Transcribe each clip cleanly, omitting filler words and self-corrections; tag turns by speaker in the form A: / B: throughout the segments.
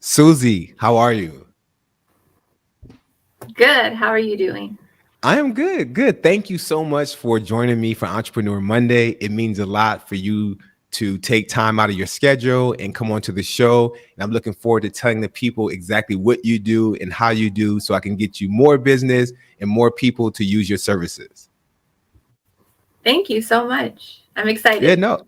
A: Susie, how are you?
B: Good. How are you doing?
A: I am good. Good. Thank you so much for joining me for Entrepreneur Monday. It means a lot for you to take time out of your schedule and come onto the show. And I'm looking forward to telling the people exactly what you do and how you do so I can get you more business and more people to use your services.
B: Thank you so much. I'm
A: Yeah,
B: excited.
A: no.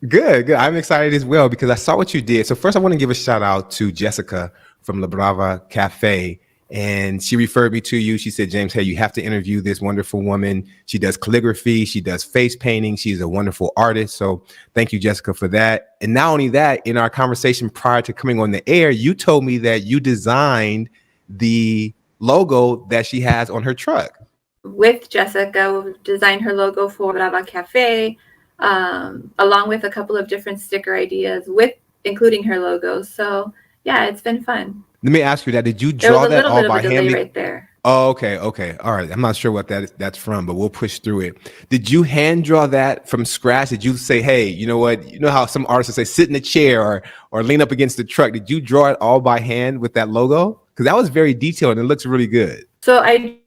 A: Good, good. I'm excited as well because I saw what you did. So first I want to give a shout out to Jessica from La Brava Cafe. And she referred me to you. She said, James, hey, you have to interview this wonderful woman. She does calligraphy. She does face painting. She's a wonderful artist. So thank you, Jessica, for that. And not only that, in our conversation prior to coming on the air, you told me that you designed the logo that she has on her truck.
B: With Jessica, we designed her logo for Brava Cafe, along with a couple of different sticker ideas, with including her logo. So yeah, it's been fun.
A: Let me ask you that. Did you
B: There was
A: draw
B: a
A: that
B: little
A: all
B: bit of a
A: by hand?
B: delay right there.
A: Oh, okay, okay. All right. I'm not sure what that's from, but we'll push through it. Did you hand draw that from scratch? Did you say, hey, you know what? You know how some artists say sit in a chair or lean up against the truck. Did you draw it all by hand with that logo? Because that was very detailed and it looks really good.
B: So I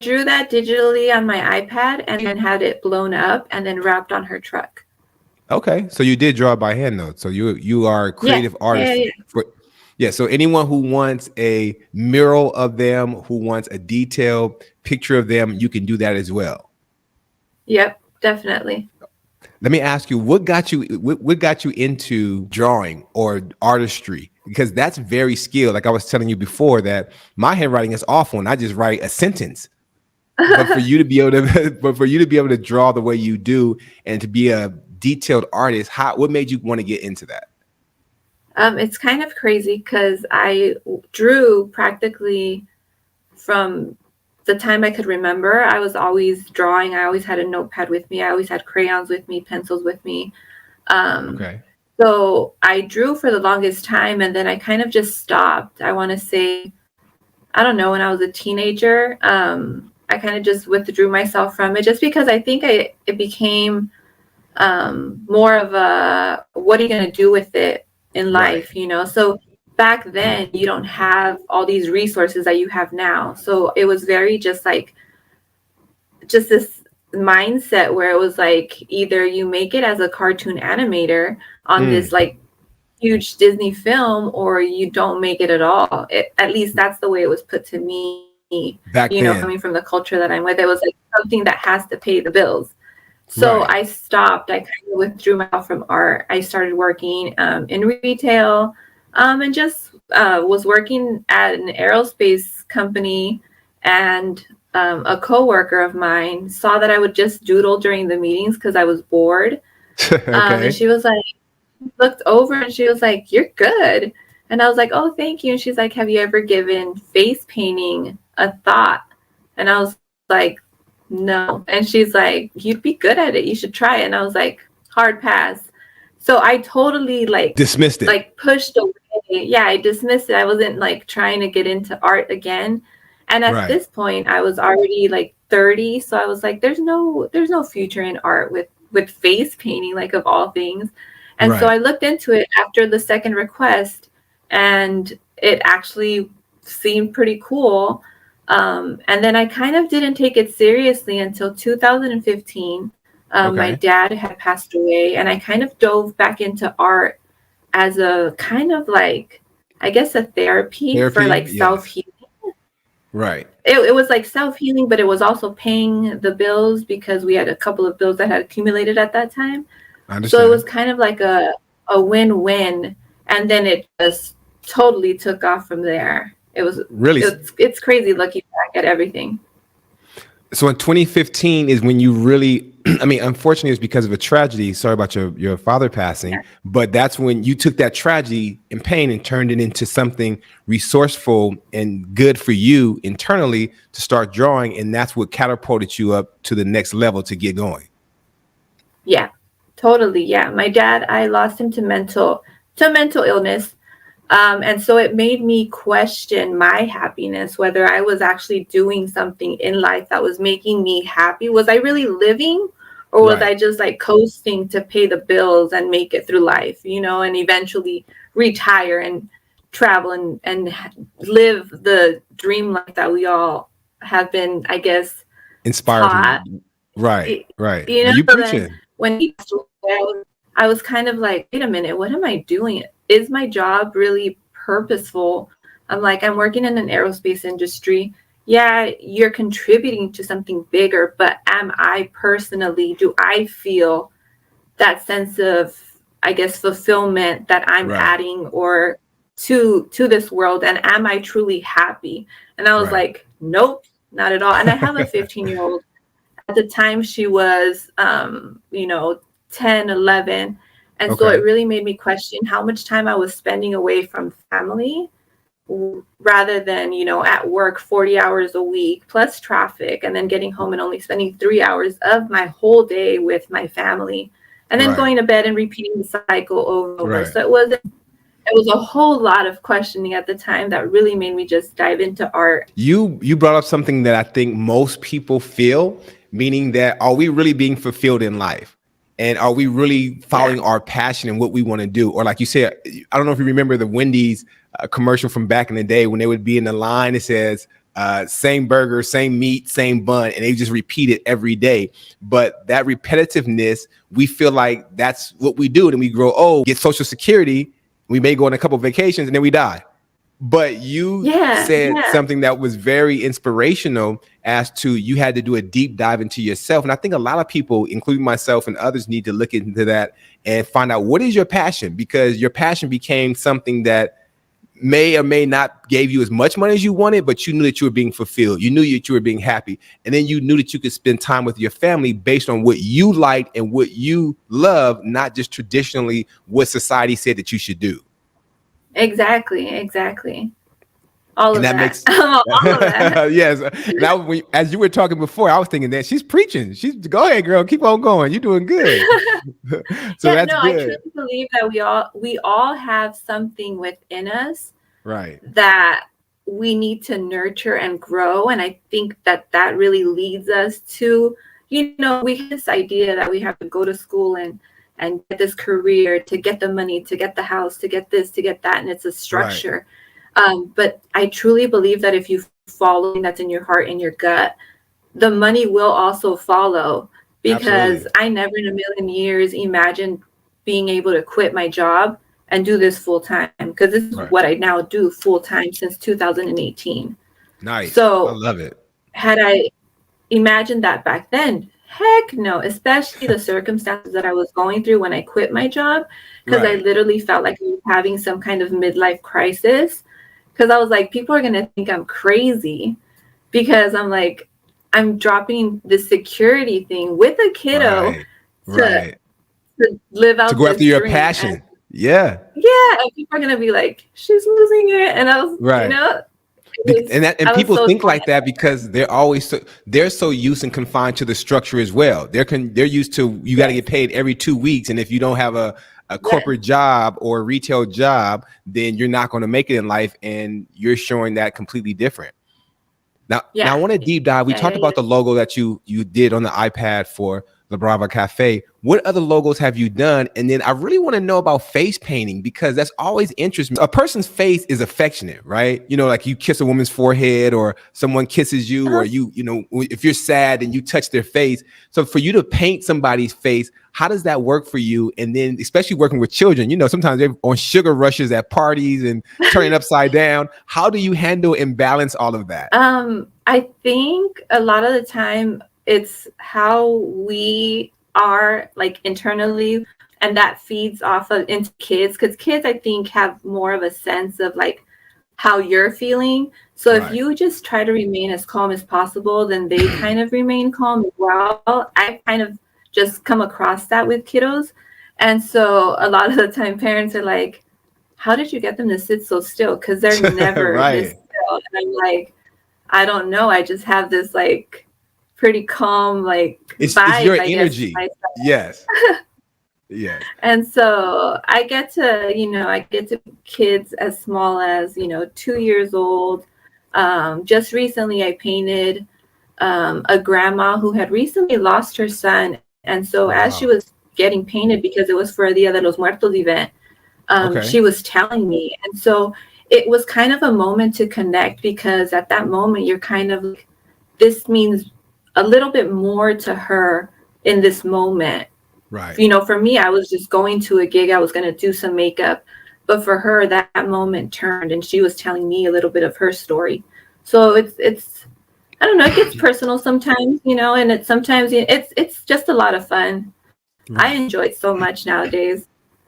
B: drew that digitally on my iPad and then had it blown up and then wrapped on her truck.
A: Okay. So you did draw it by hand though. So you are a
B: Yes.
A: creative
B: Yeah,
A: artist
B: yeah, yeah.
A: for yeah. So anyone who wants a mural of them, who wants a detailed picture of them, you can do that as well.
B: Yep, definitely.
A: Let me ask you, what got you into drawing or artistry? Because that's very skilled. Like I was telling you before, that my handwriting is awful, and I just write a sentence. But for you to be able to, but for you to be able to draw the way you do, and to be a detailed artist, what made you want to get into that?
B: It's kind of crazy because I drew practically from the time I could remember. I was always drawing. I always had a notepad with me. I always had crayons with me, pencils with me. Um,
A: Okay.
B: so I drew for the longest time, and then I kind of just stopped. I want to say, I don't know, when I was a teenager, I kind of just withdrew myself from it just because I think it became more of a, what are you going to do with it in
A: Right.
B: life, you know? So back then you don't have all these resources that you have now. So it was very just like, just this mindset where it was like, either you make it as a cartoon animator on this
A: Mm.
B: like huge Disney film, or you don't make it at all. At least that's the way it was put to me,
A: Back
B: coming
A: then.
B: from the culture that I'm with. It was like something that has to pay the bills. So
A: Right.
B: I stopped. I kind of withdrew myself from art. I started working in retail, and just was working at an aerospace company. And a coworker of mine saw that I would just doodle during the meetings because I was bored. And
A: Okay.
B: she was like, looked over and she was like, "You're good." And I was like, "Oh, thank you." And she's like, "Have you ever given face painting a thought?" And I was like, "No." And she's like, "You'd be good at it. You should try it." And I was like, "Hard pass." So I totally
A: Dismissed it.
B: pushed away. Yeah, I dismissed it. I wasn't like trying to get into art again. And at
A: Right.
B: this point, I was already like 30, so I was like, there's no future in art with face painting, like of all things. And so
A: Right.
B: I looked into it after the second request, and it actually seemed pretty cool. And then I kind of didn't take it seriously until 2015. My
A: Okay.
B: dad had passed away, and I kind of dove back into art as a kind of like, I guess, a therapy for
A: Therapy.
B: like self
A: Yes.
B: healing.
A: Right.
B: It was like self healing, but it was also paying the bills because we had a couple of bills that had accumulated at that time.
A: I
B: So it was
A: understand.
B: kind of like a win-win, and then it just totally took off from there.
A: Really.
B: It's crazy looking back at everything.
A: So in 2015 is when you really, I mean, unfortunately, it's because of a tragedy. Sorry about your father passing,
B: Yeah.
A: but that's when you took that tragedy and pain and turned it into something resourceful and good for you internally to start drawing, and that's what catapulted you up to the next level to get going.
B: Yeah, totally. Yeah. My dad, I lost him to mental illness. And so it made me question my happiness, whether I was actually doing something in life that was making me happy. Was I really living, or was
A: Right.
B: I just like coasting to pay the bills and make it through life, and eventually retire and travel and live the dream life that we all have been, I guess,
A: Inspired
B: taught.
A: from. Right,
B: Y-
A: right.
B: You
A: Now
B: know,
A: you
B: so then
A: preaching.
B: when he passed away, I was kind of like, wait a minute, what am I doing? Is my job really purposeful? I'm like, I'm working in an aerospace industry. Yeah, you're contributing to something bigger, but am I personally, do I feel that sense of, I guess, fulfillment that I'm
A: Right,
B: adding or to this world, and am I truly happy? And I was
A: right.
B: like, nope, not at all. And I have a 15-year-old. At the time she was 10, 11, and so it
A: Okay.
B: really made me question how much time I was spending away from family rather than at work 40 hours a week plus traffic, and then getting home and only spending 3 hours of my whole day with my family, and then
A: Right,
B: going to bed and repeating the cycle over and over.
A: right.
B: So it was a whole lot of questioning at the time that really made me just dive into art.
A: You brought up something that I think most people feel, meaning that are we really being fulfilled in life? And are we really
B: Yeah.
A: following our passion and what we want to do? Or like you said, I don't know if you remember the Wendy's commercial from back in the day when they would be in the line that says same burger, same meat, same bun, and they just repeat it every day. But that repetitiveness, we feel like that's what we do. And we grow old, get Social Security, we may go on a couple of vacations, and then we die. But you
B: Yeah,
A: said
B: yeah.
A: something that was very inspirational as to you had to do a deep dive into yourself. And I think a lot of people, including myself and others, need to look into that and find out what is your passion, because your passion became something that may or may not gave you as much money as you wanted, but you knew that you were being fulfilled. You knew that you were being happy. And then you knew that you could spend time with your family based on what you liked and what you love, not just traditionally what society said that you should do.
B: Exactly. All
A: And
B: of
A: that
B: that.
A: makes
B: All of that.
A: yes. And as you were talking before, I was thinking that she's preaching. She's go ahead, girl, keep on going. You're doing good. So
B: Yeah,
A: that's
B: no, I
A: good.
B: truly believe that we all have something within us
A: Right.
B: that we need to nurture and grow, and I think that really leads us to, we have this idea that we have to go to school and get this career to get the money, to get the house, to get this, to get that, and it's a
A: Right.
B: structure. But I truly believe that if you follow something that's in your heart and your gut, the money will also follow, because
A: Absolutely.
B: I never in a million years imagined being able to quit my job and do this full time, because this is
A: Right.
B: what I now do full time since 2018.
A: Nice. I
B: So
A: love it.
B: had I imagined that back then, heck no, especially the circumstances that I was going through when I quit my job, because I
A: Right.
B: literally felt like I was having some kind of midlife crisis, because I was like, people are going to think I'm crazy, because I'm like, I'm dropping the security thing with a kiddo
A: Right.
B: to,
A: Right.
B: to live
A: To
B: out
A: go after
B: this
A: your
B: dream. And
A: passion. Yeah.
B: yeah, and people are going to be like, she's losing it. And I was,
A: Right. And
B: I was
A: people
B: so
A: think
B: torn.
A: like that because they're so used and confined to the structure as well. They're used to you got to
B: Yes,
A: get paid every 2 weeks, and if you don't have a
B: yes,
A: corporate job or a retail job, then you're not going to make it in life, and you're showing that completely different. Now I
B: yeah,
A: want to deep dive. We talked
B: yeah.
A: about the logo that you did on the iPad for La Brava Cafe. What other logos have you done? And then I really want to know about face painting, because that's always interests me. A person's face is affectionate, right? You know, like you kiss a woman's forehead, or someone kisses you, or you know, if you're sad and you touch their face. So for you to paint somebody's face, how does that work for you? And then especially working with children, you know, sometimes they're on sugar rushes at parties and turning upside down. How do you handle and balance all of that?
B: I think a lot of the time it's how we are like internally, and that feeds off of into kids, because kids I think have more of a sense of like how you're feeling. So if
A: Right.
B: you just try to remain as calm as possible, then they kind of remain calm as well. I kind of just come across that with kiddos. And so a lot of the time parents are like, how did you get them to sit so still? Because they're never this
A: Right.
B: still. And I'm like, I don't know. I just have this like pretty calm like
A: It's your
B: vibe, I guess, to
A: energy.
B: myself.
A: Yes. Yes.
B: And so I get to kids as small as, 2 years old. Just recently I painted a grandma who had recently lost her son. And so as she
A: Wow.
B: was getting painted, because it was for a Dia de los Muertos event,
A: Okay.
B: she was telling me. And so it was kind of a moment to connect, because at that moment you're kind of like, this means a little bit more to her in this moment.
A: Right.
B: You know, for me, I was just going to a gig, I was going to do some makeup, but for her, that moment turned, and she was telling me a little bit of her story. So it's I don't know, it gets personal sometimes, you know, and it's sometimes it's just a lot of fun. I
A: Right.
B: enjoy it so much nowadays.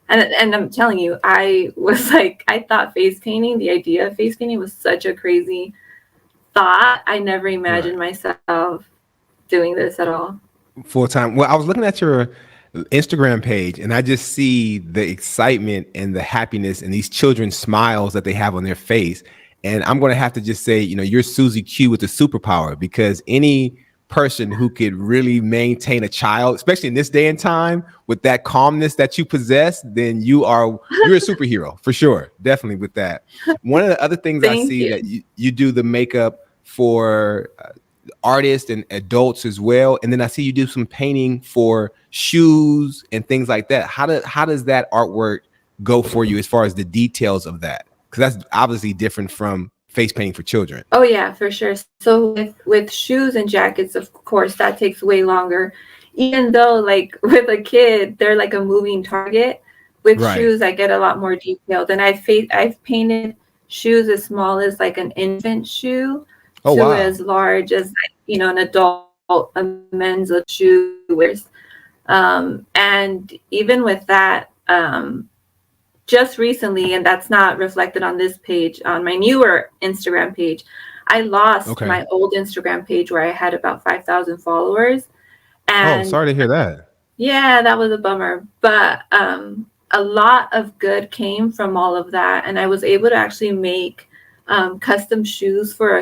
B: And I'm telling you, I was like, I thought face painting, the idea of face painting was such a crazy thought. I never
A: Right.
B: imagined myself doing this at all.
A: Full time. Well, I was looking at your Instagram page and I just see the excitement and the happiness and these children's smiles that they have on their face. And I'm going to have to just say, you know, you're Susie Q with the superpower, because any person who could really maintain a child, especially in this day and time, with that calmness that you possess, then you're a superhero for sure. Definitely with that. One of the other things I
B: Thank
A: see
B: you.
A: that you do the makeup for artists and adults as well, and then I see you do some painting for shoes and things like that. How does that artwork go for you as far as the details of that? Because that's obviously different from face painting for children.
B: Oh yeah, for sure. So with shoes and jackets, of course, that takes way longer. Even though like with a kid, they're like a moving target. With
A: Right.
B: shoes, I get a lot more detailed, and I've painted shoes as small as like an infant shoe
A: Oh
B: to
A: wow.
B: as large as like, you know, an adult, a men's shoe wears. And even with that, just recently, and that's not reflected on this page, on my newer Instagram page, I lost
A: Okay.
B: my old Instagram page where I had about 5,000 followers.
A: Oh,
B: And
A: sorry to hear that.
B: yeah, that was a bummer. But a lot of good came from all of that. And I was able to actually make custom shoes for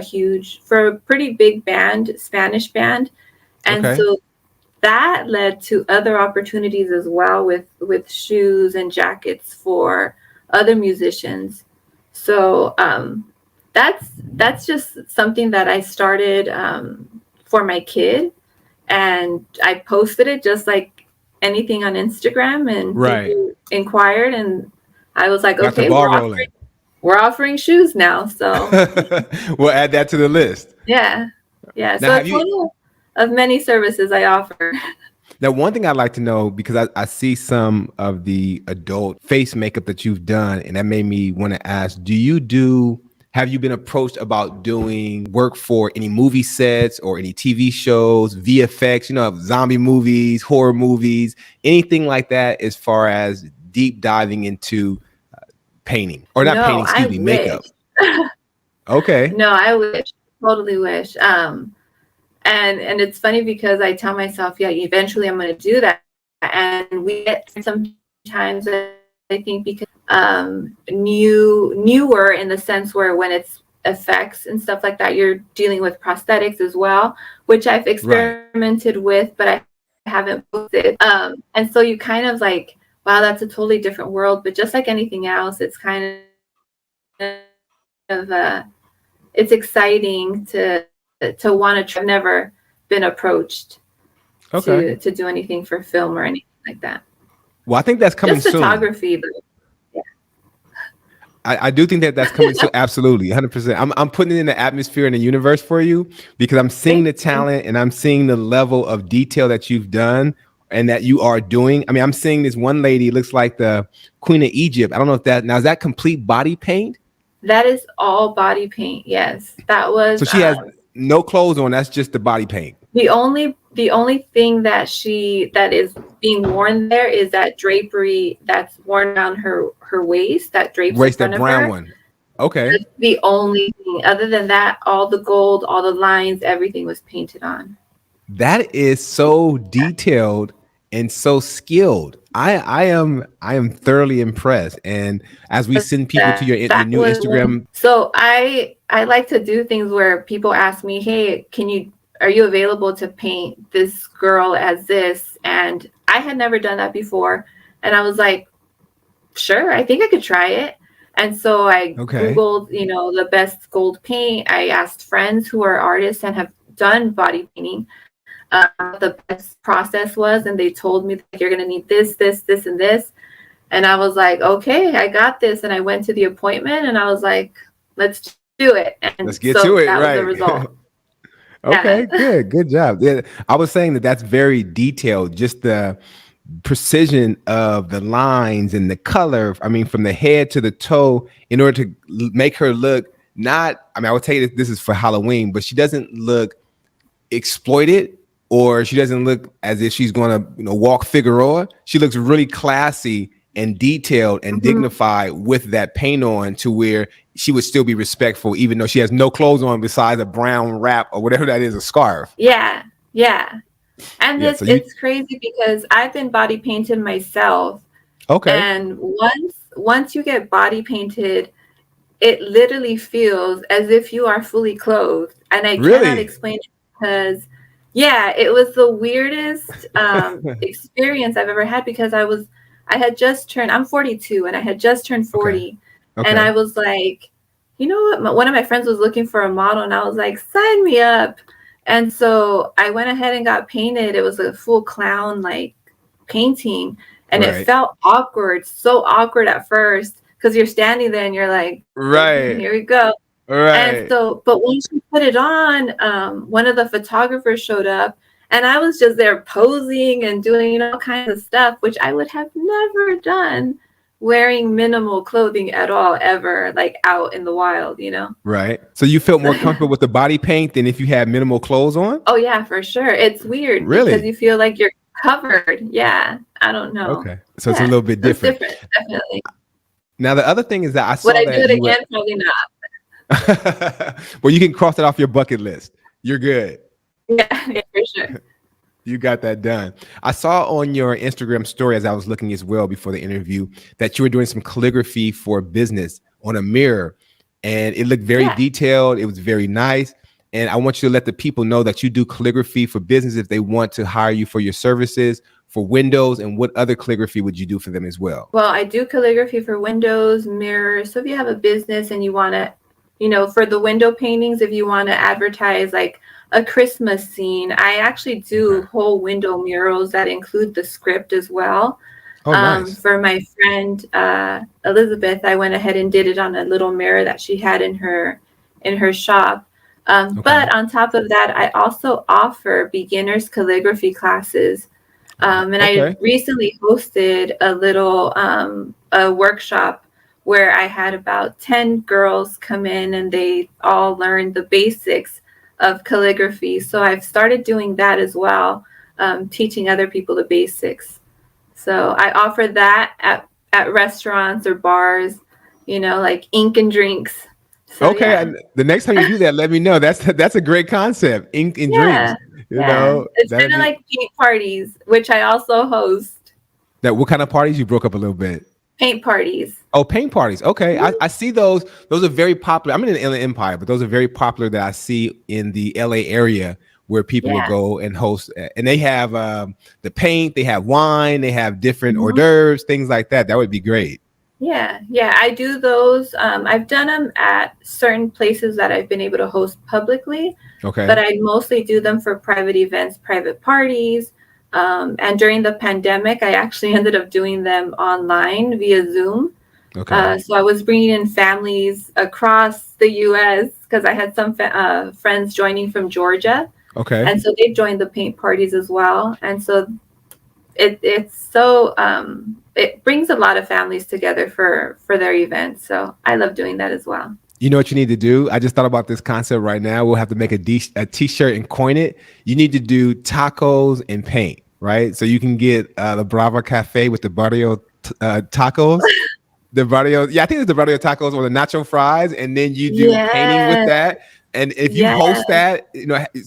B: for a pretty big band, Spanish band. And
A: Okay.
B: so that led to other opportunities as well, with shoes and jackets for other musicians. So that's just something that I started for my kid, and I posted it just like anything on Instagram, and
A: Right.
B: people inquired, and I was like,
A: Got the
B: okay,
A: ball rolling.
B: we're offering shoes now. So
A: We'll add that to the list.
B: yeah, yeah.
A: Now,
B: So
A: have
B: it's
A: you?
B: one of many services I offer.
A: Now, one thing I'd like to know, because I see some of the adult face makeup that you've done, and that made me want to ask, have you been approached about doing work for any movie sets or any TV shows, VFX, you know, zombie movies, horror movies, anything like that, as far as deep diving into painting or not
B: No,
A: painting,
B: I
A: excuse me,
B: wish.
A: makeup? Okay.
B: No, I wish. Totally wish. And it's funny because I tell myself, yeah, eventually I'm going to do that. And we get sometimes, I think, because newer in the sense where when it's effects and stuff like that, you're dealing with prosthetics as well, which I've
A: Right.
B: experimented with, but I haven't posted. And so you kind of like, wow, that's a totally different world. But just like anything else, it's kind of it's exciting to want to try. I've never been approached
A: Okay.
B: to do anything for film or anything like that.
A: Well, I think that's coming
B: Just
A: soon.
B: photography, but yeah.
A: I do think that that's coming so absolutely 100%. I'm putting it in the atmosphere and the universe for you, because I'm seeing
B: Thank
A: the
B: you.
A: talent and I'm seeing the level of detail that you've done and that you are doing. I mean, I'm seeing this one lady looks like the Queen of Egypt. I don't know if that now is that complete body paint.
B: That is all body paint. Yes, that
A: So
B: was
A: she has no clothes on. That's just the body paint.
B: the only thing that is being worn there is that drapery that's worn around her waist, that drapes in
A: Waste that
B: front of
A: brown
B: her.
A: one. Okay.
B: That's the only thing. Other than that, all the gold, all the lines, everything was painted on.
A: That is so detailed and so skilled. I am thoroughly impressed. And as we send people to your
B: That
A: new
B: was one.
A: Instagram.
B: So I like to do things where people ask me, "Hey, are you available to paint this girl as this?" And I had never done that before, and I was like, "Sure, I think I could try it." And so I
A: Okay.
B: Googled, you know, the best gold paint. I asked friends who are artists and have done body painting what the best process was, and they told me, like, you're going to need this, this, this, and this. And I was like, okay, I got this. And I went to the appointment and I was like, let's do it. And
A: Let's
B: so
A: get to
B: that
A: it.
B: was the
A: Right.
B: result. Yeah.
A: Okay, good. Good job. Yeah, I was saying that that's very detailed, just the precision of the lines and the color. I mean, from the head to the toe, in order to make her look not, I mean, I would tell you that this is for Halloween, but she doesn't look exploited, or she doesn't look as if she's going to, walk Figueroa. She looks really classy and detailed and
B: Mhm.
A: dignified with that paint on, to where she would still be respectful, even though she has no clothes on besides a brown wrap or whatever that is, a scarf.
B: Yeah. Yeah. And
A: Yeah.
B: this
A: So you,
B: it's crazy because I've been body painted myself.
A: okay.
B: And once you get body painted, it literally feels as if you are fully clothed. And I cannot
A: Really?
B: explain it because yeah, it was the weirdest experience I've ever had because I had just turned, I'm 42 and I had just turned
A: Okay.
B: 40. And
A: Okay.
B: I was like, you know what? One of my friends was looking for a model and I was like, sign me up. And so I went ahead and got painted. It was a full clown like painting and it
A: Right.
B: felt awkward, so awkward at first because you're standing there and you're like, okay,
A: Right.
B: here we go. And
A: Right.
B: so, but once you put it on, one of the photographers showed up and I was just there posing and doing, all kinds of stuff, which I would have never done wearing minimal clothing at all, ever, like out in the wild.
A: Right. So you felt
B: So,
A: more comfortable with the body paint than if you had minimal clothes on?
B: oh, yeah, for sure. It's weird because
A: Really?
B: you feel like you're covered. Yeah. I don't know.
A: Okay. So it's a
B: Yeah.
A: little bit
B: It's
A: different.
B: different. Definitely.
A: Now, the other thing is that I
B: Would
A: saw
B: I do
A: that
B: it
A: you were,
B: again? Probably not.
A: well, you can cross it off your bucket list. You're good.
B: Yeah, yeah, for sure.
A: You got that done. I saw on your Instagram story, as I was looking as well before the interview, that you were doing some calligraphy for business on a mirror, and it looked very
B: Yeah.
A: detailed. It was very nice. And I want you to let the people know that you do calligraphy for business if they want to hire you for your services for windows. And what other calligraphy would you do for them as well?
B: Well, I do calligraphy for windows, mirrors. So if you have a business and you want to, for the window paintings, if you want to advertise like a Christmas scene, I actually do
A: Okay.
B: whole window murals that include the script as well.
A: Oh, nice.
B: For my friend Elizabeth, I went ahead and did it on a little mirror that she had in her shop.
A: Okay.
B: But on top of that, I also offer beginners calligraphy classes. And I
A: Okay.
B: recently hosted a workshop where I had about 10 girls come in and they all learned the basics of calligraphy. So I've started doing that as well, teaching other people the basics. So I offer that at restaurants or bars, like ink and drinks. So
A: Okay.
B: yeah.
A: And the next time you do that, let me know. That's a great concept. Ink and drinks.
B: Yeah. Yeah. It's
A: That'd
B: kind of
A: be
B: like paint parties, which I also host.
A: that. What kind of parties? You broke up a little bit.
B: Paint parties.
A: Oh, paint parties. Okay.
B: Mhm.
A: I see those. Those are very popular. I'm in the Inland Empire, but those are very popular that I see in the LA area where people will
B: Yeah.
A: go and host. And they have the paint, they have wine, they have different hors
B: Mhm.
A: d'oeuvres, things like that. That would be great.
B: Yeah. Yeah. I do those. I've done them at certain places that I've been able to host publicly, but
A: Okay.
B: I mostly do them for private events, private parties. And during the pandemic, I actually ended up doing them online via Zoom.
A: Okay.
B: So I was bringing in families across the U.S. because I had some friends joining from Georgia,
A: Okay.
B: and so they joined the paint parties as well. And so it's so it brings a lot of families together for their events. So I love doing that as well.
A: You know what you need to do? I just thought about this concept right now. We'll have to make a t-shirt and coin it. You need to do tacos and paint, right? So you can get the Brava Cafe with the barrio tacos. The barrio, yeah, I think it's the barrio tacos or the nacho fries, and then you do painting with
B: Yeah,
A: that. And if you
B: yeah,
A: host that,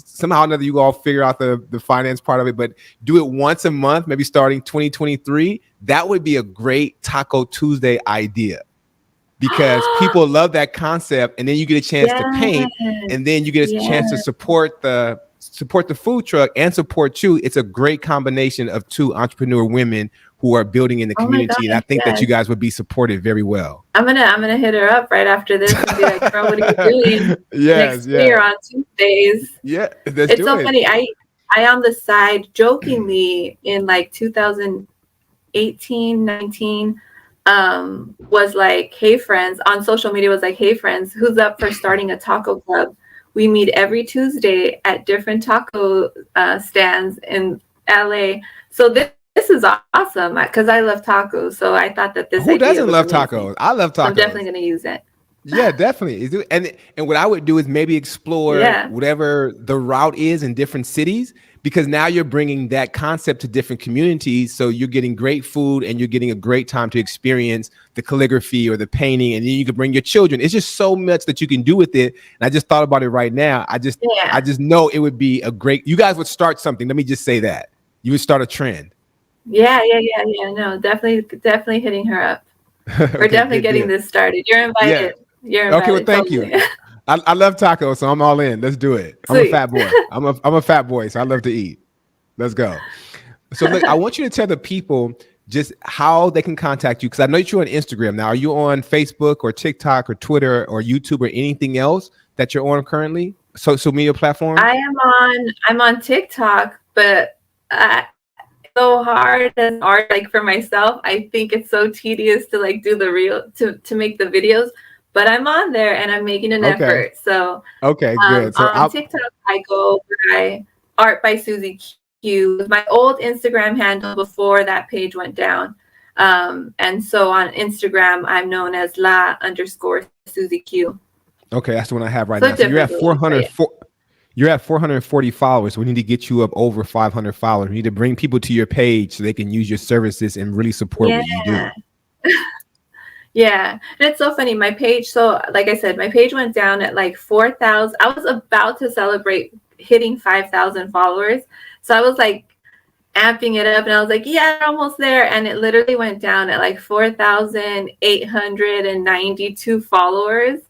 A: somehow or another you all figure out the finance part of it, but do it once a month, maybe starting 2023. That would be a great Taco Tuesday idea, because people love that concept, and then you get a chance to paint,
B: yes,
A: and then you get a chance to
B: yes.
A: support the food truck and support you. It's a great combination of two entrepreneur women who are building in the
B: Oh my
A: community, and I
B: gosh,
A: think that you
B: yes.
A: guys would be supported very well.
B: I'm gonna hit her up right after this and be like, girl, what are you doing
A: Yes,
B: next year
A: yeah,
B: on Tuesdays?
A: yeah. Let's
B: It's
A: do
B: so
A: it.
B: funny. I on the side jokingly in like 2018, 19. was like, hey friends, on social media was like, hey friends, who's up for starting a taco club? We meet every Tuesday at different taco stands in LA. So this is awesome because I love tacos. So I thought that this
A: Who
B: idea
A: doesn't
B: was
A: love
B: amazing.
A: tacos? I love
B: So I'm definitely
A: tacos.
B: going to use it.
A: Yeah, definitely. And what I would do is maybe explore
B: Yeah.
A: whatever the route is in different cities, because now you're bringing that concept to different communities. So you're getting great food and you're getting a great time to experience the calligraphy or the painting, and then you can bring your children. It's just so much that you can do with it. And I just thought about it right now. I just know it would be a great. You guys would start something. Let me just say that you would start a trend.
B: Yeah. No, definitely hitting her up.
A: Okay,
B: We're definitely
A: good
B: getting
A: deal.
B: this started. You're
A: Yeah.
B: invited. You're
A: Okay, well,
B: invited.
A: thank
B: Totally.
A: you. I love tacos, so I'm all in. Let's do it. I'm a
B: Sweet.
A: fat boy. I'm a fat boy, so I love to eat. Let's go. So look, I want you to tell the people just how they can contact you, because I know that you're on Instagram now. Are you on Facebook or TikTok or Twitter or YouTube or anything else that you're on currently? Social media platforms?
B: I'm on TikTok, but so hard as art, like for myself, I think it's so tedious to like do the real to make the videos. But I'm on there and I'm making an
A: Okay.
B: effort. So
A: Okay, good. So
B: on TikTok, I go by Art by Susie Q, my old Instagram handle before that page went down. And so on Instagram, I'm known as _Susie Q.
A: okay, that's the one I have right
B: So
A: now. So you're at
B: different.
A: 400. You're at 440 followers. So we need to get you up over 500 followers. We need to bring people to your page so they can use your services and really support what you do.
B: Yeah. And it's so funny. My page, so like I said, my page went down at like 4,000. I was about to celebrate hitting 5,000 followers. So I was like amping it up and I was like, yeah, almost there. And it literally went down at like 4,892 followers.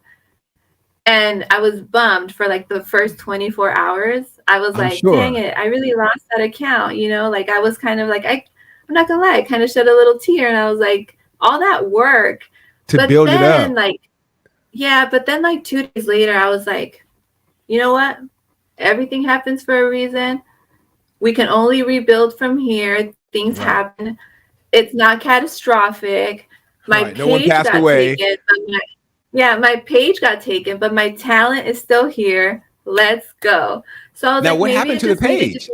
B: And I was bummed for like the first 24 hours. I was like, dang it, I really lost that account. You know, like I was kind of like, I'm not gonna lie, I kind of shed a little tear. And I was like, all that work
A: to build it up.
B: Like, yeah, but then like 2 days later, I was like, you know what? Everything happens for a reason. We can only rebuild from here. Things happen. It's not catastrophic. My
A: no one
B: page
A: passed
B: got
A: away.
B: taken. My page got taken, but my talent is still here. Let's go. So I was
A: now,
B: like,
A: what
B: maybe
A: happened to the page?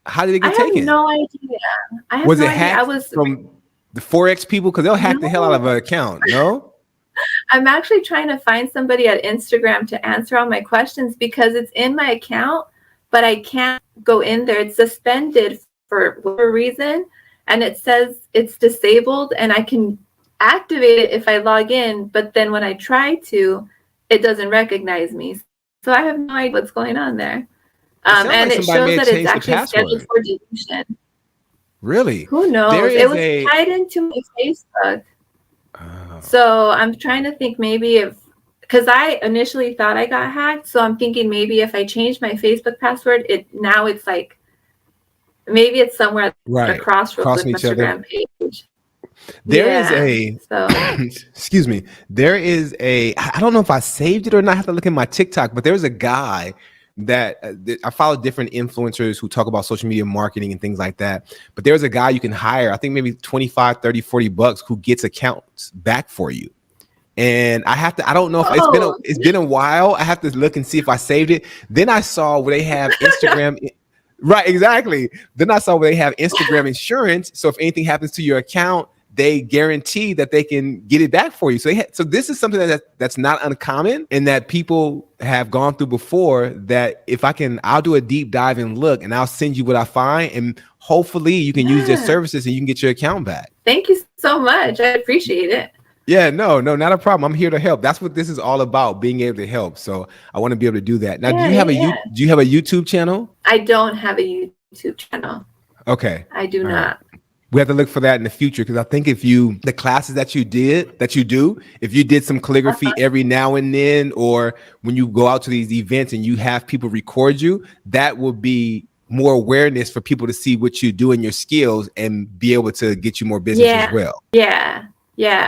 A: How did it get taken?
B: I have no idea.
A: Was it hacked from the Forex people? Because they'll hack the hell out of an account. No?
B: I'm actually trying to find somebody at Instagram to answer all my questions because it's in my account, but I can't go in there. It's suspended for whatever reason, and it says it's disabled, and I can activate it if I log in, but then when I try to, it doesn't recognize me. So I have no idea what's going on there. And it shows that it's actually scheduled for deletion.
A: Really?
B: Who knows? It was tied into my Facebook. Oh. So I'm trying to think maybe because I initially thought I got hacked. So I'm thinking maybe if I change my Facebook password, it's like, maybe it's somewhere across from my Instagram page.
A: There is excuse me. There is I don't know if I saved it or not. I have to look at my TikTok, but there's a guy that I follow different influencers who talk about social media marketing and things like that. But there's a guy you can hire, I think maybe 25, 30, 40 bucks, who gets accounts back for you. And I don't know if it's been a while. I have to look and see if I saved it. Then I saw where they have Instagram. Right, exactly. Then I saw where they have Instagram insurance. So if anything happens to your account, they guarantee that they can get it back for you. So this is something that's not uncommon and that people have gone through before, that I'll do a deep dive and look, and I'll send you what I find, and hopefully you can use their services and you can get your account back.
B: Thank you so much. I appreciate it.
A: Yeah, no, not a problem. I'm here to help. That's what this is all about, being able to help. So I want to be able to do that. Now, do you have a YouTube channel?
B: I don't have a YouTube channel.
A: Okay.
B: I do not.
A: We have to look for that in the future, because I think the classes that you do, if you did some calligraphy every now and then, or when you go out to these events and you have people record you, that will be more awareness for people to see what you do and your skills and be able to get you more business as well.
B: Yeah,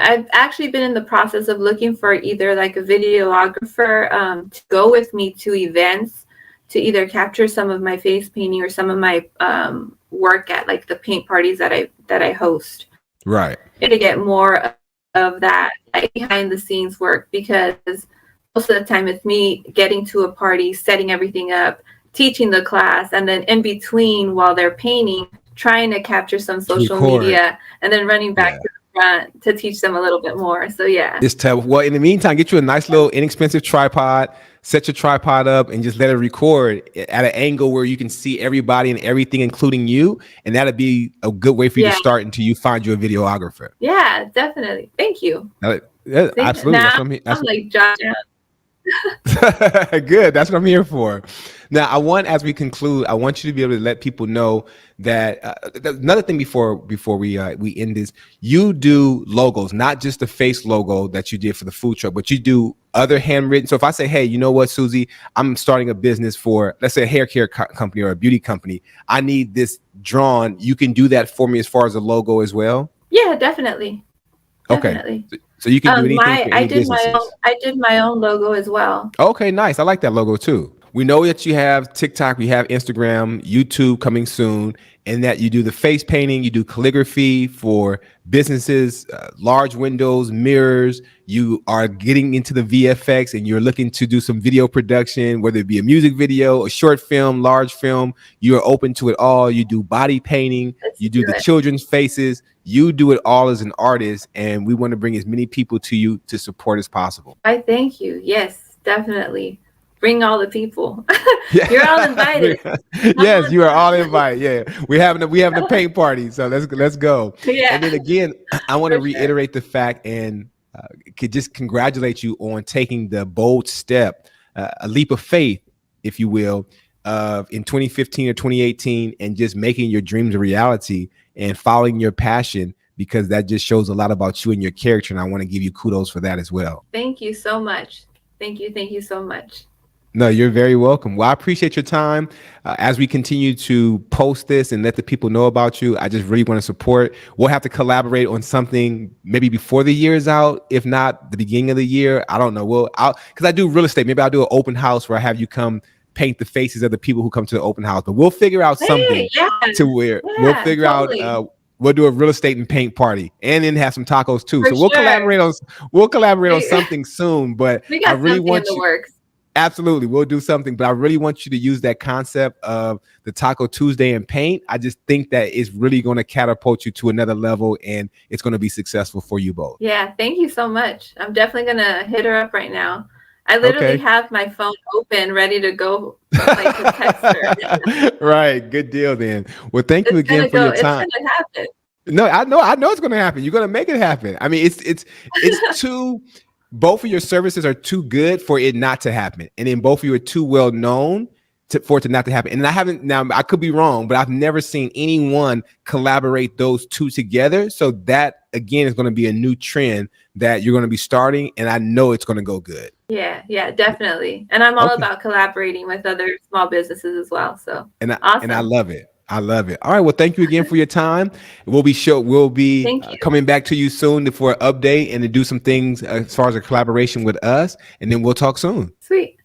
B: I've actually been in the process of looking for either like a videographer to go with me to events to either capture some of my face painting or some of my work at like the paint parties that I host.
A: Right.
B: to get more of that like, behind the scenes work, because most of the time it's me getting to a party, setting everything up, teaching the class, and then in between while they're painting, trying to capture some social
A: Record.
B: media, and then running back
A: Yeah.
B: to the front to teach them a little bit more. So yeah.
A: It's tough. Well, in the meantime, get you a nice little inexpensive tripod, set your tripod up, and just let it record at an angle where you can see everybody and everything, including you. And that'll be a good way for you to
B: Yeah.
A: start until you find you a videographer.
B: Yeah, definitely. Thank you.
A: Yeah, absolutely.
B: Now
A: That's
B: I'm like jotting down.
A: Good. That's what I'm here for. Now, as we conclude, I want you to be able to let people know that another thing before we end this, you do logos, not just the face logo that you did for the food truck, but you do other handwritten. So if I say, hey, you know what, Susie, I'm starting a business for, let's say, a hair care company or a beauty company. I need this drawn. You can do that for me as far as a logo as well.
B: Yeah, definitely.
A: Okay.
B: Definitely.
A: So you can do anything for any businesses.
B: I did my own logo as well.
A: Okay, nice. I like that logo too. We know that you have TikTok, we have Instagram, YouTube coming soon, and that you do the face painting, you do calligraphy for businesses, large windows, mirrors. You are getting into the VFX and you're looking to do some video production, whether it be a music video, a short film, large film. You are open to it all. You do body painting, you do the children's faces. You do it all as an artist, and we want to bring as many people to you to support as possible.
B: I thank you. Yes, definitely. Bring all the people. You're all invited.
A: Yes, you are all invited. Yeah, we having a paint party, so let's go.
B: Yeah.
A: And then again, I want to reiterate the fact and could just congratulate you on taking the bold step, a leap of faith, if you will, in 2015 or 2018, and just making your dreams a reality and following your passion, because that just shows a lot about you and your character. And I want to give you kudos for that as well.
B: Thank you so much. Thank you. Thank you so much.
A: No, you're very welcome. Well, I appreciate your time. As we continue to post this and let the people know about you, I just really want to support. We'll have to collaborate on something maybe before the year is out, if not the beginning of the year. I don't know. Because I do real estate. Maybe I'll do an open house where I have you come paint the faces of the people who come to the open house. But we'll figure out something to where we'll figure out. We'll do a real estate and paint party, and then have some tacos too. So we'll collaborate on something soon. But I really want you.
B: Works.
A: Absolutely, we'll do something. But I really want you to use that concept of the Taco Tuesday and paint. I just think that it's really going to catapult you to another level, and it's going to be successful for you both.
B: Yeah, thank you so much. I'm definitely going to hit her up right now. I literally have my phone open, ready to go, like to text her.
A: Right, good deal then. Well, thank you again for your time.
B: It's gonna happen.
A: No, I know it's gonna happen. You're gonna make it happen. I mean, it's too. Both of your services are too good for it not to happen, and then both of you are too well known for it to not to happen. And I could be wrong, but I've never seen anyone collaborate those two together. So that again is going to be a new trend that you're going to be starting, and I know it's going to go good.
B: Yeah, definitbe. And I'm all about collaborating with other small businesses as well. So awesome.
A: And I love it. I love it. All right. Well, thank you again for your time. We'll be coming back to you soon for an update and to do some things as far as a collaboration with us. And then we'll talk soon.
B: Sweet.